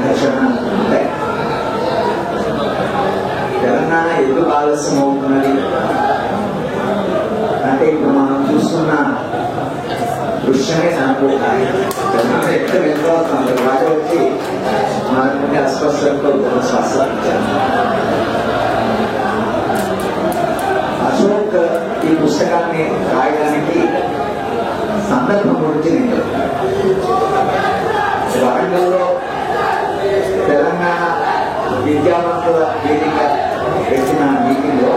ఘర్షణ ఉంటాయి. తెలంగాణ ఎందుకు ఆలస్యం అవుతున్నది అంటే ఇప్పుడు మనం చూస్తున్న దృశ్యమే దానికి తెలంగాణ ఎక్కడ వెళ్ళిపోతుంది. వాటి వచ్చి మనకుంటే అస్పష్టంతో శ్వాసాలు అశోక్ ఈ పుస్తకాన్ని రాయడానికి సందర్భం గురించి నేను వరంగల్లో తెలంగాణ విద్యావంతుల వేదిక పెట్టిన మీటింగ్ లో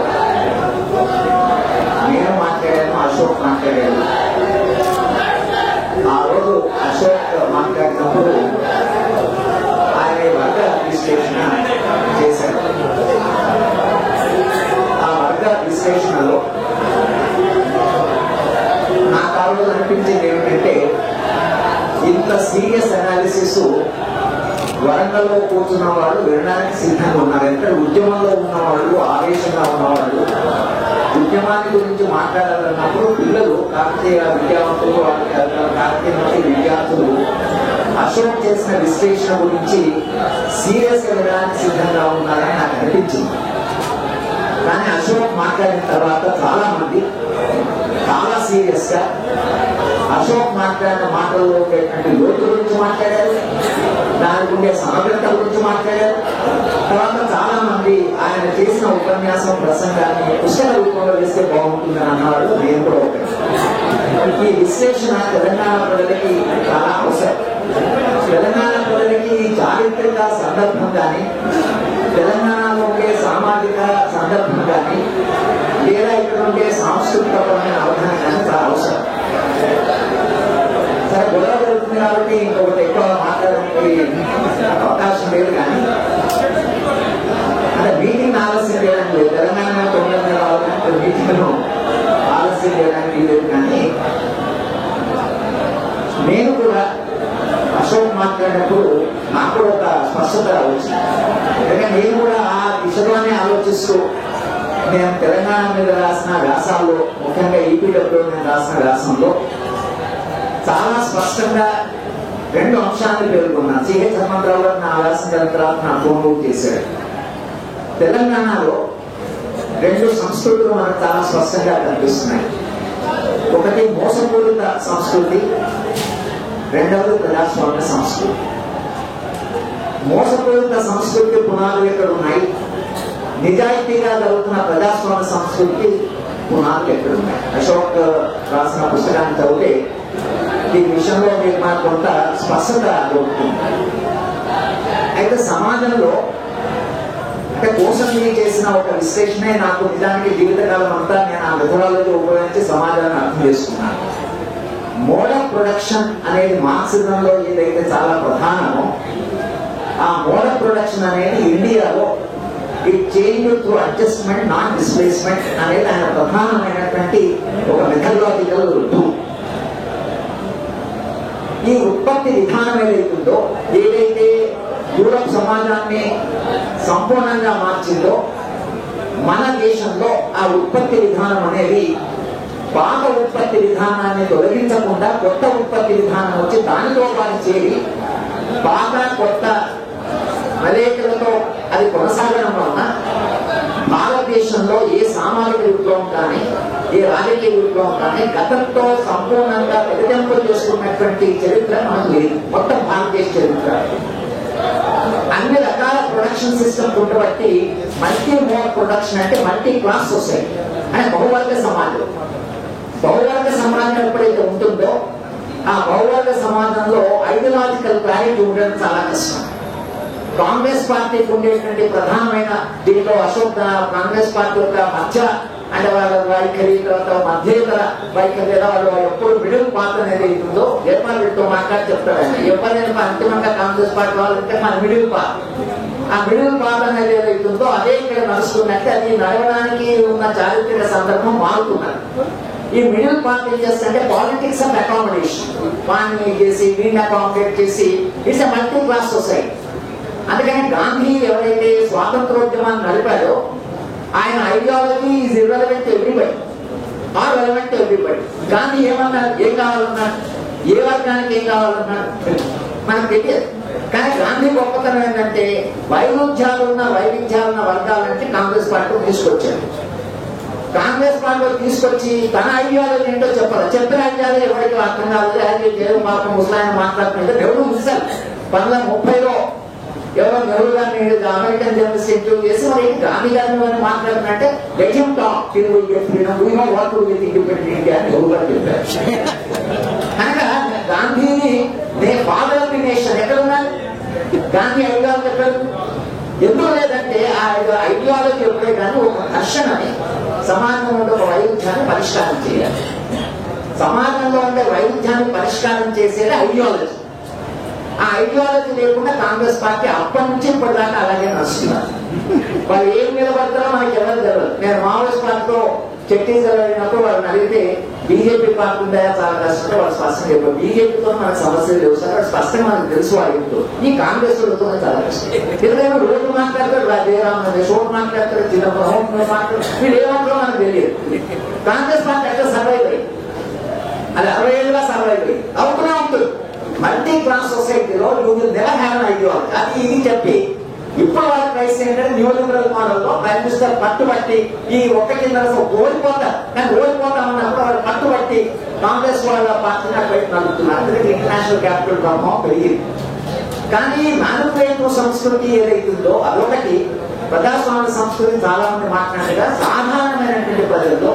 నేను మాట్లాడాను, అశోక్ మాట్లాడాను. ఆ రోజు అశోక్ మాట్లాడినప్పుడు ఆయన వర్గ విశ్లేషణ చేశారు. ఆ వర్గ విశ్లేషణలో నాకు ఆ రోజు అనిపించింది ఏమిటంటే, ఇంత సీరియస్ అనాలిసిస్ వరంగల్లో కూర్చున్న వాళ్ళు వినడానికి సిద్ధంగా ఉన్నారు. ఎంత ఉద్యమంలో ఉన్నవాళ్ళు, ఆవేశంగా ఉన్నవాళ్ళు, ఉద్యమాన్ని గురించి మాట్లాడాలన్నప్పుడు పిల్లలు, కాకతీయ విద్యావంతులు, కాకతీయ విద్యార్థులు అశోక్ చేసిన విశ్లేషణ గురించి సీరియస్ గా వినడానికి సిద్ధంగా ఉన్నారని నాకు అనిపించింది. కానీ అశోక్ మాట్లాడిన తర్వాత చాలా మంది చాలా సీరియస్ గా అశోక్ మాట్లాడిన మాటల్లో ఉండేటువంటి లోతు గురించి మాట్లాడారు, దానికి ఉండే సమగ్రత గురించి మాట్లాడారు. తర్వాత చాలా మంది ఆయన చేసిన ఉపన్యాసం, ప్రసంగాన్ని పుస్తక రూపంలో వేస్తే బాగుంటుందని అన్నవాళ్ళు. నేను కూడా ఒకటి. ఈ విశ్లేషణ తెలంగాణ ప్రజలకి చాలా అవసరం. తెలంగాణ ప్రజలకి చారిత్రక సందర్భం కానీ, తెలంగాణలో ఉండే సామాజిక సందర్భం కానీ, లేదా ఇక్కడ ఉండే సాంస్కృతికపరమైన అవగాహన కానీ చాలా అవసరం. సరే, గొడవ జరుగుతుంది కాబట్టి ఇంకొకటి ఎక్కువ మాట్లాడడానికి అవకాశం లేదు. కానీ అంటే మీటింగ్ ఆలస్యం చేయడానికి లేదు. తెలంగాణ 9 రావాలంటే మీటింగ్ను ఆలస్యం చేయడానికి లేదు. కానీ నేను కూడా అశోక్ మాట్లాడినప్పుడు నాకు కూడా ఒక స్పష్టత వచ్చింది. ఎందుకంటే నేను కూడా ఆ దిశలోనే ఆలోచిస్తూ నేను తెలంగాణ మీద రాసిన వ్యాసాల్లో, ముఖ్యంగా ఈపీడబ్ల్యూ మీద రాసిన వ్యాసంలో చాలా స్పష్టంగా 2 అంశాలను పేర్కొన్నాను. సిహెచ్ హనుమంతరావు గారు నా వ్యాసం తర్వాత నా ఫోన్ చేశాడు. తెలంగాణలో 2 సంస్కృతులు మనకు చాలా స్పష్టంగా కనిపిస్తున్నాయి. ఒకటి మోసపూరిత సంస్కృతి, రెండవది ప్రజాస్వామ్య సంస్కృతి. మోసపూరిత సంస్కృతి పునాదులు ఎక్కడ ఉన్నాయి, నిజాయితీగా జరుగుతున్న ప్రజాస్వామ్య సంస్కృతి పునాదులు ఎక్కడ ఉన్నాయి. అశోక్ రాసిన పుస్తకాన్ని చదివితే ఈ విషయంలో మీకు మాకు కొంత స్పష్టత దొరుకుతుంది. అయితే సమాజంలో అంటే కోసం చేసిన ఒక విశ్లేషణే నాకు నిజానికి జీవితకాలం అంతా నేను ఆ మెథడాలజీ ఉపయోగించి సమాజాన్ని అర్థం చేసుకున్నాను. మోడ్ ఆఫ్ ప్రొడక్షన్ అనేది మార్క్సిజంలో ఏదైతే చాలా ప్రధానమో, ఆ మోడ్ ఆఫ్ ప్రొడక్షన్ అనేది ఇండియాలో it change through adjustment, non displacement అనేది ఆయన ప్రధానమైనటువంటి ఒక మెథడాలజికల్ టూల్. ఈ ఉత్పత్తి విధానం ఏదైతుందో, ఏదైతే యూరప్ సమాజాన్ని సంపూర్ణంగా మార్చిందో, మన దేశంలో ఆ ఉత్పత్తి విధానం అనేది పాత ఉత్పత్తి విధానాన్ని తొలగించకుండా కొత్త ఉత్పత్తి విధానం వచ్చి దానితో పాటు చేరి పాత కొత్త మలేకలతో అది కొనసాగడం వలన భారతదేశంలో ఏ సామాజిక విప్లవం కానీ, ఏ రాజకీయ విప్లవం కానీ గతంతో సంపూర్ణంగా ప్రతిజంపులు చేసుకున్నటువంటి చరిత్ర మనకు లేదు. మొత్తం భారతదేశ చరిత్ర అన్ని రకాల ప్రొడక్షన్ సిస్టమ్ ఉండబట్టి మల్టీ మోడ్ ప్రొడక్షన్ అంటే మల్టీ క్లాస్ సొసైటీ అంటే బహువర్గ సమాజం. బహువర్గ సమాజం ఎప్పుడైతే ఉంటుందో ఆ బహువర్గ సమాజంలో ఐడియాలజికల్ క్లారిటీ ఉండడం చాలా కష్టం. కాంగ్రెస్ పార్టీకి ఉండేటువంటి ప్రధానమైన దీంట్లో అశోక్ కాంగ్రెస్ పార్టీ యొక్క మధ్య అంటే వాళ్ళ వైఖరి, తర్వాత మధ్యేతర వైఖరి, వాళ్ళు ఎప్పుడు మిడిల్ పార్ట్ అనేది అవుతుందో జయపాల్ రెడ్డితో మాట్లాడి చెప్తాడు ఆయన. ఎవరైనా అంతిమంగా కాంగ్రెస్ పార్టీ వాళ్ళంటే మన మిడిల్ పార్ట్, ఆ మిడిల్ పార్ట్ అనేది ఏదైతుందో అదే ఇక్కడ నడుస్తున్నట్టే అది నడవడానికి ఉన్న చారిత్రక సందర్భం మారుతున్నది. ఈ మిడిల్ పార్ట్ ఏం చేస్తుంటే పాలిటిక్స్ ఆఫ్ అకామిడేషన్, వాడిని చేసి వీడిని అకామిడేట్ చేసి it's a multi class society. అందుకని గాంధీ ఎవరైతే స్వాతంత్రోద్యమాన్ని నడిపాడో ఆయన ideology is irrelevant to everybody or relevant to everybody. Gandhi ఏమన్నారు, ఏం కావాలన్నాడు, ఏ వర్గానికి ఏం కావాలన్నాడు మనకు తెలియదు. కానీ గాంధీ గొప్పతనం ఏంటంటే వైవిధ్యాలున్న వర్గాలంటే కాంగ్రెస్ పార్టీ తీసుకొచ్చాడు. కాంగ్రెస్ పార్టీ తీసుకొచ్చి తన ఐడియాలజీ ఏంటో చెప్పాలి. చెప్పిన ఐడియాలజీ ఎవరికి అర్థం కాదు. అది దేవుడు మాత్రం ముసలాయన మాట్లాడుతుంటే దేవుడు ముసలు 1930లో ఎవరో నెహ్రూ గారిని అమెరికన్ జర్నలిస్ట్ ఇంటర్వ్యూ చేసి మరి గాంధీ గారిని మాట్లాడుతుంటే legend talk freedom what would with independent India అని నెహ్రూ గారు చెప్పారు. కనుక గాంధీని ఫాదర్ ఆఫ్ ది నేషన్ ఎక్కడ ఉన్నారు? గాంధీ ఐడియాలజీ ఎక్కడ ఎందుకు లేదంటే ఆ ఐడియాలజీ ఎప్పుడే కానీ ఒక ఘర్షణని సమాజంలో ఉండే ఒక వైవిధ్యాన్ని పరిష్కారం చేయాలి. సమాజంలో ఉండే వైవిధ్యాన్ని పరిష్కారం చేసేది ఐడియాలజీ. ఆ ఐడియాలజీ లేకుండా కాంగ్రెస్ పార్టీ అప్పటి నుంచి ఇప్పటిదాకా అలాగే నడుస్తున్నారు. వాళ్ళు ఏం నిలబడతారో మనకి ఎవరు తెలియదు. నేను మావోయిస్ట్ పార్టీతో ఛత్తీస్గఢ్ వెళ్ళినప్పుడు వాళ్ళని అడిగితే బీజేపీ పార్టీ ఉందా చాలా కష్టంగా వాళ్ళు స్పష్టంగా చెప్పారు. బీజేపీతో మనకు సమస్యలు లేవు సార్, వాళ్ళు స్పష్టంగా మనకు తెలుసు. వాళ్ళు ఈ కాంగ్రెస్ వాళ్ళతో చాలా కష్టం. ఎందుకంటే రోడ్డు మాట్లాడతారు, జయరామ్ రోడ్డు మాట్లాడతారు, చిన్నప్పుడు మాట్లాడతారు, వీళ్ళు ఏమంటారో మనకు తెలియదు. కాంగ్రెస్ పార్టీ ఎక్కడ సర్వైవ్ అయ్యి అది 60 ఏళ్ళుగా సర్వైవ్ అయ్యి అవుతూనే ఉంటుంది. మల్టీ క్లాస్ సొసైటీలో నెవర్ హ్యావ్ అన్ ఐడియాలజీ అది ఇది చెప్పి ఇప్పుడు వాళ్ళ ప్రైస్ ఏంటంటే న్యూ లిబరల్ మోడల్లో ప్రైమ్ మినిస్టర్ పట్టుబట్టి ఈ ఒక్కటిన్నర ఓడిపోతారు. కానీ ఓడిపోతామన్నప్పుడు వాళ్ళు పట్టుబట్టి కాంగ్రెస్ వాళ్ళ పార్టీని అటువైపు నడుపుతున్నారు. అందుకే ఇంటర్నేషనల్ క్యాపిటల్ ప్రభావం పెరిగింది. కానీ మ్యానుఫ్యాక్చరింగ్ సంస్కృతి ఏదైతుందో అదొకటి. ప్రజాస్వామ్య సంస్కృతి చాలా మంది మాట్లాడగా సాధారణమైనటువంటి ప్రజల్లో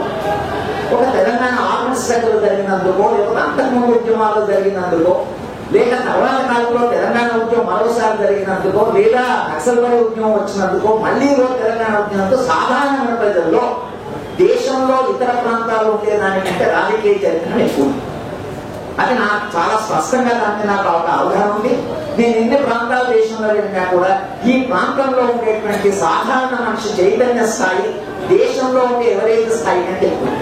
ఒక తెలంగాణ ఆత్మశ్రద్ధలు జరిగినందుకో లేకపోతే అంతకుముందు ఉద్యమాలు జరిగినందుకో లేక తర్వాత కాలంలో తెలంగాణ ఉద్యమం మరోసారి జరిగినందుకో లేదా నక్సల్బరీ ఉద్యమం వచ్చినందుకో మళ్ళీ తెలంగాణ ఉద్యమంతో సాధారణమైన ప్రజల్లో దేశంలో ఇతర ప్రాంతాల్లో ఉండే దానికంటే రాజకీయ చరిత్ర ఎక్కువ. అది నాకు చాలా స్పష్టంగా దాన్ని నాకు ఒక అవగాహన ఉంది. నేను ఎన్ని ప్రాంతాల దేశంలో వెళ్ళినా కూడా ఈ ప్రాంతంలో ఉండేటువంటి సాధారణ మనిషి చైతన్య స్థాయి దేశంలో ఉండే ఎవరైతే స్థాయి కంటే ఎక్కువ.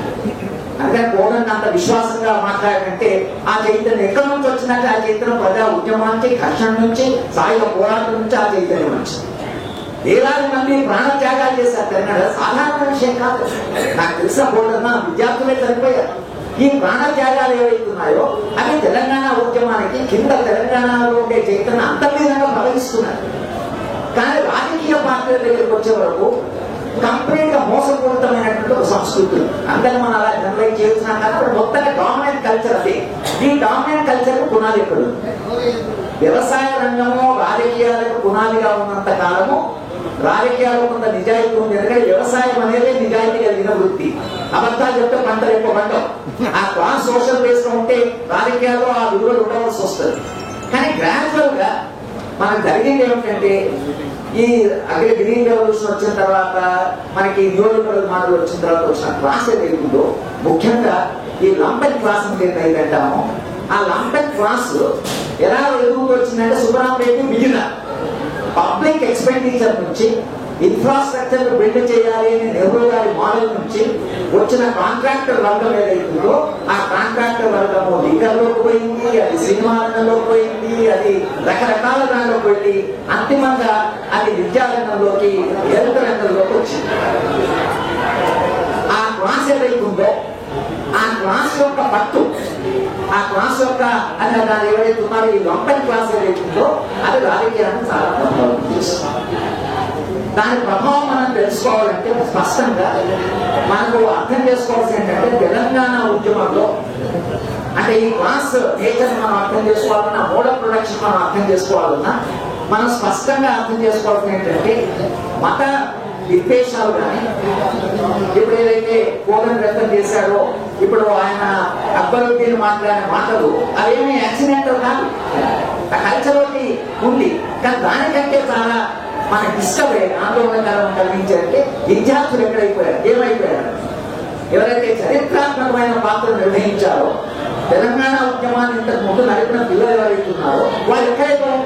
అందుకని కోదండ అంత విశ్వాసంగా మాట్లాడంటే ఆ చైతన్యం ఎక్కడి నుంచి వచ్చినట్టు ఆ చైతన్యం ప్రజా ఉద్యమం నుంచి, ఘర్షణ నుంచి, సాయుధ పోరాటం నుంచి ఆ చైతన్యం నుంచి వేలాది మంది ప్రాణత్యాగాలు చేశారు. తెలంగాణ సాధారణ విషయం కాదు. నాకు తెలిసిన కోదండ విద్యార్థులే చనిపోయారు. ఈ ప్రాణత్యాగాలు ఏవైతున్నాయో అవి తెలంగాణ ఉద్యమానికి కింద తెలంగాణలో ఉండే చైతన్యం అంతర్లీనంగా ప్రవహిస్తున్నారు. కానీ రాజకీయ పార్టీల దగ్గరికి వచ్చే వరకు కంప్లీట్ గా మోసపూరితమైనటువంటి ఒక సంస్కృతి. అందరినీ మనం అలా జనరలైజ్ చేస్తున్నాం కానీ మొత్తంగా డామినెంట్ కల్చర్ అది. ఈ డామినెంట్ కల్చర్ పునాది ఎక్కడ? వ్యవసాయ రంగము రాజకీయాలకు పునాదిగా ఉన్నంత కాలము రాజకీయాలు కొంత నిజాయితీ ఉంది. ఎందుకంటే వ్యవసాయం అనేది నిజాయితీ కలిగిన వృత్తి. అబద్ధాలు చెప్తే పంటలు ఎక్కువ పంటవు. ఆ క్లాస్ సోషల్ బేస్ లో ఉంటే రాజకీయాల్లో ఆ విలువలు ఉండవలసి వస్తుంది. కానీ గ్రాడ్యువల్ గా మనకు జరిగింది ఏమిటంటే ఈ అక్కడ గ్రీన్ రెవల్యూషన్ వచ్చిన తర్వాత మనకి న్యూ లిబరల్ మోడల్ వచ్చిన తర్వాత వచ్చిన క్లాస్ ఏదైతుందో ముఖ్యంగా ఈ లంపెన్ క్లాస్ ఏదైతే అంటామో ఆ లంపెన్ క్లాస్ ఎలా ఎదుగుతూ వచ్చిందంటే సుబ్రహ్మణ్యం బిగినర్ పబ్లిక్ ఎక్స్పెండిచర్ నుంచి ఇన్ఫ్రాస్ట్రక్చర్ బిల్డ్ చేయాలి అని నెహ్రూ గారి మోడల్ నుంచి వచ్చిన కాంట్రాక్టర్ వర్గం ఏదైతుందో ఆ కాంట్రాక్టర్ వర్గము లిక్కర్లోకి పోయింది, అది సినిమా రంగంలోకి పోయింది, అది రకరకాల రంగంలోకి వెళ్ళి అంతిమంగా అది విద్యారంగంలోకి హెల్త్ రంగంలోకి వచ్చింది. ఆ క్లాస్ ఏదైతుందో ఆ క్లాస్ యొక్క పట్టు ఆ క్లాస్ యొక్క అని దాని ఏవైతే ఉన్నారో ఈ లంపెన్ క్లాస్ ఏదైతుందో అది రాజకీయాన్ని చాలా ప్రభావితం చేస్తుంది. దాని ప్రభావం మనం తెలుసుకోవాలంటే స్పష్టంగా మనకు అర్థం చేసుకోవాల్సి ఏంటంటే తెలంగాణ ఉద్యమంలో అంటే ఈ క్లాస్ నేచర్ మనం అర్థం చేసుకోవాలన్నా మోడ్ ఆఫ్ ప్రొడక్షన్ మనం అర్థం చేసుకోవాలన్నా మనం స్పష్టంగా అర్థం చేసుకోవాల్సింది ఏంటంటే మత విద్వేషాలు కానీ ఇప్పుడు ఏదైతే కోదం వ్యక్తం చేశాడో ఇప్పుడు ఆయన అక్బరుద్దీన్ మాట్లాడిన మాటలు అవేమీ యాక్సిడెంటల్ కాదు. కల్చర్లోకి ఉంది. కానీ దానికంటే చాలా మనకి ఇష్టపడే ఆందోళనకరం కలిగించారంటే విద్యార్థులు ఎక్కడైపోయారు, ఏమైపోయారు? ఎవరైతే చరిత్రాత్మకమైన పాత్ర నిర్వహించారో తెలంగాణ ఉద్యమాన్ని ఇంతకు ముందు నడిపిన పిల్లలు ఎవరైతున్నారో వాళ్ళు ఎక్కడైపోయారు?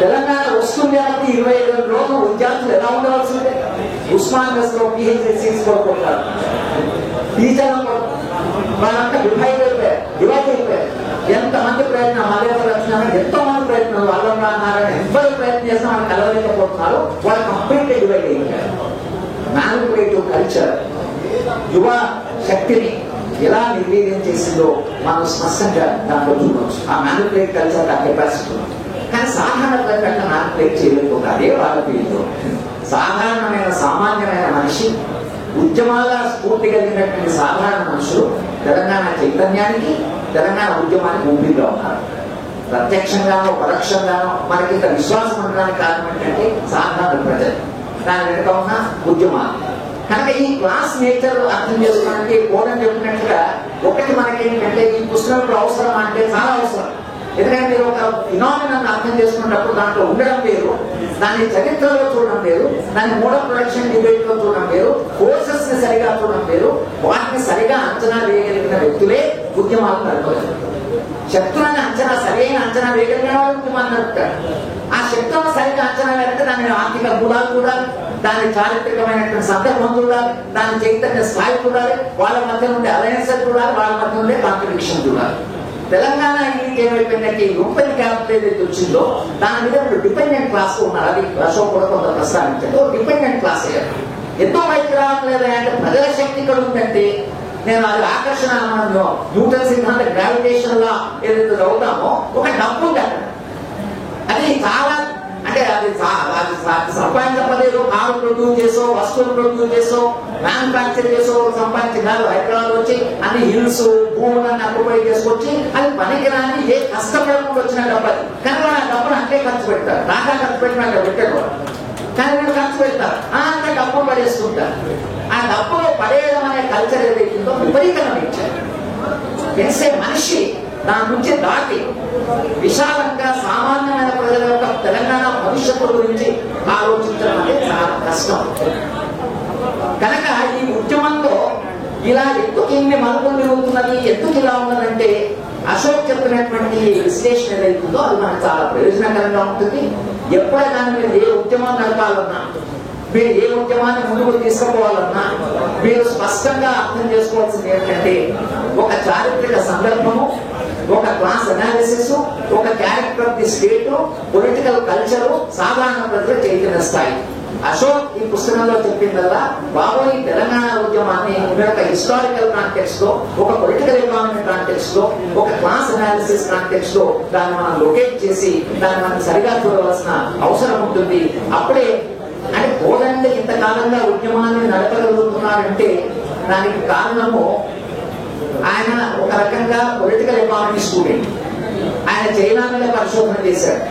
తెలంగాణ వస్తుంది కాబట్టి 25 రోజులు విద్యార్థులు ఎలా ఉండవలసిందే? ఉస్మానియాస్ లో PhD సీట్స్ కోరుకుంటారు, టీచర్లు వాళ్ళంతా డివైడ్ అయిపోయారు. ఎంతమంది ప్రయత్నం మర్యాద లక్షణాలు ఎంతో మంది ప్రయత్నం వాళ్ళం అన్నారని ఎవరు ప్రయత్నం చేసినా వాళ్ళు కలవలేకపోతున్నారు. వాళ్ళు కంప్లీట్ డివైడ్ అయిపోయారు. మ్యానిపులేటివ్ కల్చర్ యువ శక్తిని ఎలా నిర్వీర్యం చేసిందో మనం స్పష్టంగా దాంట్లో చూడవచ్చు. ఆ మ్యానిపులేట్ కల్చర్ ఆ కెపాసిటీ కానీ సాధారణ ప్రజలు నార్మలైజ్ చేయలేకపోతే అదే వాళ్ళ ఫీల్డ్. సాధారణమైన సామాన్యమైన మనిషి, ఉద్యమాల స్ఫూర్తి కలిగినటువంటి సాధారణ మనుషులు తెలంగాణ చైతన్యానికి, తెలంగాణ ఉద్యమానికి ఊపిరిగా ఉన్నారు. ప్రత్యక్షంగానో పరోక్షంగానో మనకి ఇంత విశ్వాసం ఉండడానికి కారణం ఏంటంటే సాధారణ ప్రజలు, దాని వెనుక ఉన్న ఉద్యమాలు. కనుక ఈ క్లాస్ నేచర్ అర్థం చేసుకోవడానికి కోడని చెప్పినట్టుగా ఒకటి మనకేంటంటే ఈ పుస్తకం ఇప్పుడు అవసరం అంటే చాలా అవసరం. ఎందుకంటే మీరు ఒక ఫినామినన్ అర్థం చేసుకున్నప్పుడు దాంట్లో ఉండడం వేరు, దాని చరిత్రలో చూడడం వేరు, దాని మోడల్ ప్రొడక్షన్ డిబేట్ లో చూడడం వేరు, కోర్సెస్ ని సరిగా చూడడం వేరు. వాటిని సరిగా అంచనా వేయగలిగిన వ్యక్తులే ఉద్యమాలు నడపగలరు. శక్తులను సరైన అంచనా వేయగలిగిన వాళ్ళు ఉద్యమాలు నడుపుతారు. ఆ శక్తులను సరిగా అంచనా వేయాలంటే దాని ఆర్థిక గుణాలు చూడాలి, దాని చారిత్రకమైనటువంటి సందర్భం చూడాలి, దాని చైతన్య స్థాయి చూడాలి, వాళ్ళ మధ్య ఉండే అలయన్స్ చూడాలి, వాళ్ళ మధ్య ఉండే కాంట్రిబ్యూషన్ చూడాలి. తెలంగాణ ఇంటికి ఏమైపోయిందంటే ఈ రూపాయి క్యాపిటల్ ఏదైతే వచ్చిందో దాని మీద ఇప్పుడు డిపెండెంట్ క్లాస్ ఉన్నారు. అది అశోక్ కూడా కొంత ప్రస్తావించారు. డిపెండెంట్ క్లాస్ అయ్యారు. ఎంతో బయటకు రావట్లేదు అంటే ప్రజల శక్తి ఇక్కడ ఉందంటే నేను అది ఆకర్షణ న్యూటన్ సిద్ధాంత గ్రావిటేషన్ లా ఏదైతే చదువుతామో ఒక డబ్బు ఉంది అక్కడ. అది చాలా అంటే అది సంపాదించలేదు. కారు ప్రొడ్యూస్ చేసో, వస్తువులు ప్రొడ్యూస్ చేసో, మ్యానుఫ్యాక్చర్ చేసో సంపాదించి కాదు. హైదరాబాద్ వచ్చి అన్ని హిల్స్ భూములన్నీ అక్కుపై చేసుకొచ్చి అది పనికిరాని ఏ కష్టపడకుండా వచ్చిన డబ్బు అది. కానీ ఆ డబ్బును అంటే ఖర్చు పెడతారు. దాకా ఖర్చు పెట్టిన అక్కడ పెట్టారు. కానీ వీళ్ళు ఖర్చు పెడతారు, అంటే డబ్బులు పడేస్తుంటారు. ఆ డబ్బులు పడేయడం అనే కల్చర్ ఏదైతుందో విపరీతంగా ఇచ్చారు. పెంచే మనిషి దాని నుంచి దాటి విశాలంగా సామాన్యమైన ప్రజల యొక్క తెలంగాణ భవిష్యత్తు గురించి ఆలోచించడం అనేది చాలా కష్టం. కనుక ఈ ఉద్యమంలో ఇలా ఎందుకు ఇన్ని మలుపులు తిరుగుతున్నది, ఎందుకు ఇలా ఉన్నదంటే అశోక్ చెప్పినటువంటి విశ్లేషణ ఏదైతుందో అది మనకు చాలా ప్రయోజనకరంగా ఉంటుంది. ఎప్పుడైనా మీరు ఏ ఉద్యమం నడపాలన్నా, మీరు ఏ ఉద్యమాన్ని ముందుకు తీసుకుపోవాలన్నా మీరు స్పష్టంగా అర్థం చేసుకోవాల్సింది ఏంటంటే ఒక చారిత్రక సందర్భము, ఒక క్లాస్ అనాలిసిస్, ఒక character of the state, political culture, సాధారణ ప్రజల చైతన్య స్థాయి. అశోక్ ఈ పుస్తకంలో చెప్పిందల్లా బాబు ఈ తెలంగాణ ఉద్యమాన్ని ఒక హిస్టారికల్ కాంటెక్స్ట్ లో, ఒక పొలిటికల్ ఎకానమీ కాంటెక్స్ట్ లో, ఒక క్లాస్ అనాలిసిస్ కాంటెక్స్ట్ లో దాన్ని మనం లొకేట్ చేసి దాన్ని మనం సరిగా చూడవలసిన అవసరం ఉంటుంది. అప్పుడే అంటే కోదండ ఇంతకాలంగా ఉద్యమాన్ని నడపగలుగుతున్నారంటే దానికి కారణము ఆయన ఒక రకంగా పొలిటికల్ ఎకానమీ స్టూడెంట్. ఆయన చైనా మీద పరిశోధన చేశాడు,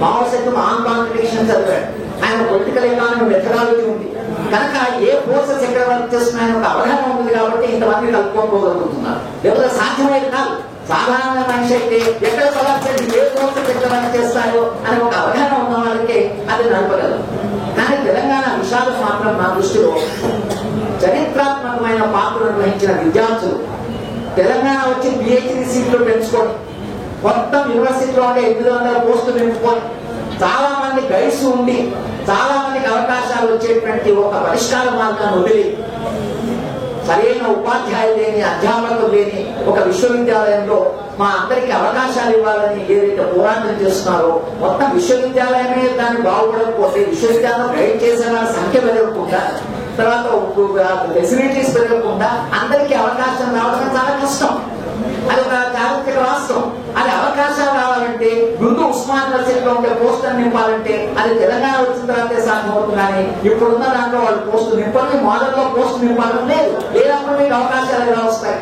మావోయిజం ఆన్ కాంట్రడిక్షన్ చదివాడు. ఆయన పొలిటికల్ ఎకానమీ మెథడాలజీ ఉంది కనుక ఏ ఫోర్సెస్ ఎక్కడ వర్క్ చేస్తున్నాయని ఒక అవగాహన ఉంది కాబట్టి ఇంతమంది కలుపుకోగలుగుతున్నారు. లేకపోతే సాధ్యమయ్యేది కాదు. సాధారణ మనిషి అయితే ఎక్కడ పదార్థాలు ఏ ఫోర్సెస్ ఎక్కడ వర్క్ చేస్తాయో అని ఒక అవగాహన ఉన్న వాళ్ళకి అది నడపగలరు. కానీ తెలంగాణ విషయాలు మాత్రం నా దృష్టిలో చరిత్రాత్మకమైన పాత్రను వహించిన విద్యార్థులు తెలంగాణ వచ్చి పిహెచ్డి సీట్లు పెంచుకొని మొత్తం యూనివర్సిటీలో ఉండే 800 పోస్టులు నింపుకొని చాలా మంది గైడ్స్ ఉండి చాలా మందికి అవకాశాలు వచ్చేటువంటి ఒక పరిష్కార మార్గాన్ని వదిలి సరైన ఉపాధ్యాయులు లేని, అధ్యాపకులు లేని ఒక విశ్వవిద్యాలయంలో మా అందరికి అవకాశాలు ఇవ్వాలని ఏదైతే పోరాటం చేస్తున్నారో మొత్తం విశ్వవిద్యాలయమే దాన్ని బాగుపడకపోతే విశ్వవిద్యాలయం గైడ్ చేసే వాళ్ళ సంఖ్య పెరగకుండా, తర్వాత ఫెసిలిటీస్ పెరగకుండా అందరికీ అవకాశం రావడం చాలా కష్టం. అది ఒక చారిత్రక వాస్తవం. అది అవకాశాలు రావాలంటే ముందు ఉస్మాన్ యూనివర్సిటీలో ఉండే పోస్టులు నింపాలంటే అది తెలంగాణ వచ్చిన తర్వాతే సాధ్యమవుతుంది. కానీ ఇప్పుడున్న దాంట్లో వాళ్ళు పోస్టు నింపాలి, మోడల్లో పోస్టు నింపాలని లేదు. లేనప్పుడు మీకు అవకాశాలు ఎలా వస్తాయి?